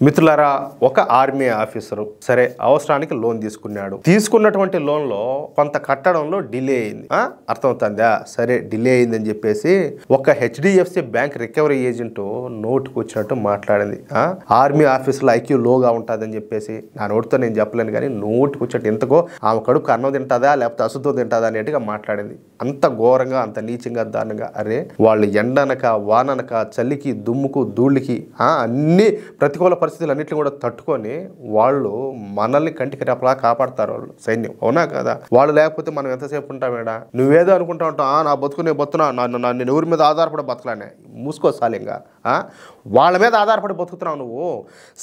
మిత్రులారా, ఒక army officer సరే అవసరానికి లోన్ తీసుకున్నాడు. తీసుకున్నటువంటి లోన్లో కొంత కట్టడంలో డిలే అయింది. అర్థమవుతుందా? సరే డిలే అయిందని చెప్పేసి ఒక హెచ్డిఎఫ్సి బ్యాంక్ రికవరీ ఏజెంట్ నోటుకు వచ్చినట్టు మాట్లాడింది. ఆర్మీ ఆఫీసులో ఐక్యూ లోగా ఉంటుందని చెప్పేసి నా నోటితో నేను చెప్పలేను, కానీ నోటుకు వచ్చినట్టు ఎంతకో ఆమె కడుపు అన్నం తింటుందా లేకపోతే అశుద్ధం తింటుందా అనేట్టుగా మాట్లాడింది. అంత ఘోరంగా, అంత నీచంగా, దారుణంగా. అరే వాళ్ళు ఎండనక వాననక చలికి దుమ్ముకు ధూళికి అన్ని ప్రతికూల పరిస్థితులు అన్నింటిని కూడా తట్టుకొని వాళ్ళు మనల్ని కంటికి రెపలా కాపాడతారు. వాళ్ళు సైన్యం, అవునా కదా? వాళ్ళు లేకపోతే మనం ఎంతసేపు ఉంటామేడా? నువ్వేదో అనుకుంటా ఉంటావు, నా బతుకునే బతున్నా, నేను ఎవరి మీద ఆధారపడి బతకలానే. మూసుకోసాలింగా. వాళ్ళ మీద ఆధారపడి బతుకుతున్నావు నువ్వు.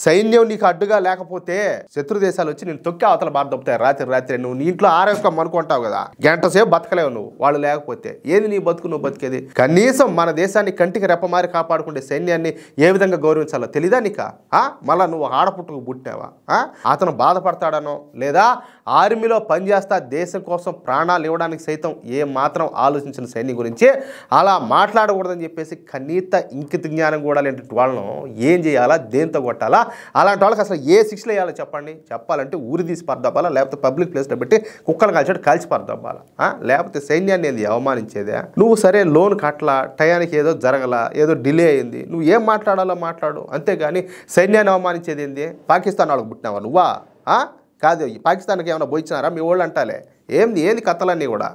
సైన్యం నీకు అడ్డుగా లేకపోతే శత్రు దేశాలు వచ్చి నేను తొక్కి అవతల బాధ దొప్పుతాయి రాత్రి. నువ్వు నీ ఇంట్లో ఆరేసుకోమని అనుకుంటావు కదా, గంట సేపు బతకలేవు నువ్వు. వాళ్ళు లేకపోతే ఏది నీ బతుకు నువ్వు బతికేది? కనీసం మన దేశాన్ని కంటికి రెప్పమారి కాపాడుకుంటే సైన్యాన్ని ఏ విధంగా గౌరవించాలో తెలీదా నీకా? మళ్ళా నువ్వు ఆడపుట్టుకు పుట్టావా? అతను బాధపడతాడనో లేదా ఆర్మీలో పనిచేస్తా దేశం కోసం ప్రాణాలు ఇవ్వడానికి సైతం ఏ మాత్రం ఆలోచించిన సైన్యం గురించి అలా మాట్లాడకూడదని చెప్పేసి కనీత ఇంకిత జ్ఞానం కూడా లేని వాళ్ళను ఏం చేయాలా, దేంతో కొట్టాలా? అలాంటి వాళ్ళకి అసలు ఏ శిక్షలు వేయాలో చెప్పండి. చెప్పాలంటే ఊరి తీసి పరదబ్బాలా, లేకపోతే పబ్లిక్ ప్లేస్లో పెట్టి కుక్కలు కాల్చాడు కాల్చి పరదబ్బాలా, లేకపోతే సైన్యాన్ని ఏంది అవమానించేదే? నువ్వు సరే లోన్ కట్టలా, టయానికి ఏదో జరగలా, ఏదో డిలే అయింది, నువ్వు ఏం మాట్లాడాలో మాట్లాడు, అంతేగాని సైన్యాన్ని అవమానించేది ఏంది? పాకిస్తాన్ వాళ్ళకి పుట్టినావా నువ్వా? కాదు, పాకిస్తాన్కి ఏమైనా పోయిచ్చినారా మీ వాళ్ళు అంటాలే? ఏంది కథలన్నీ కూడా?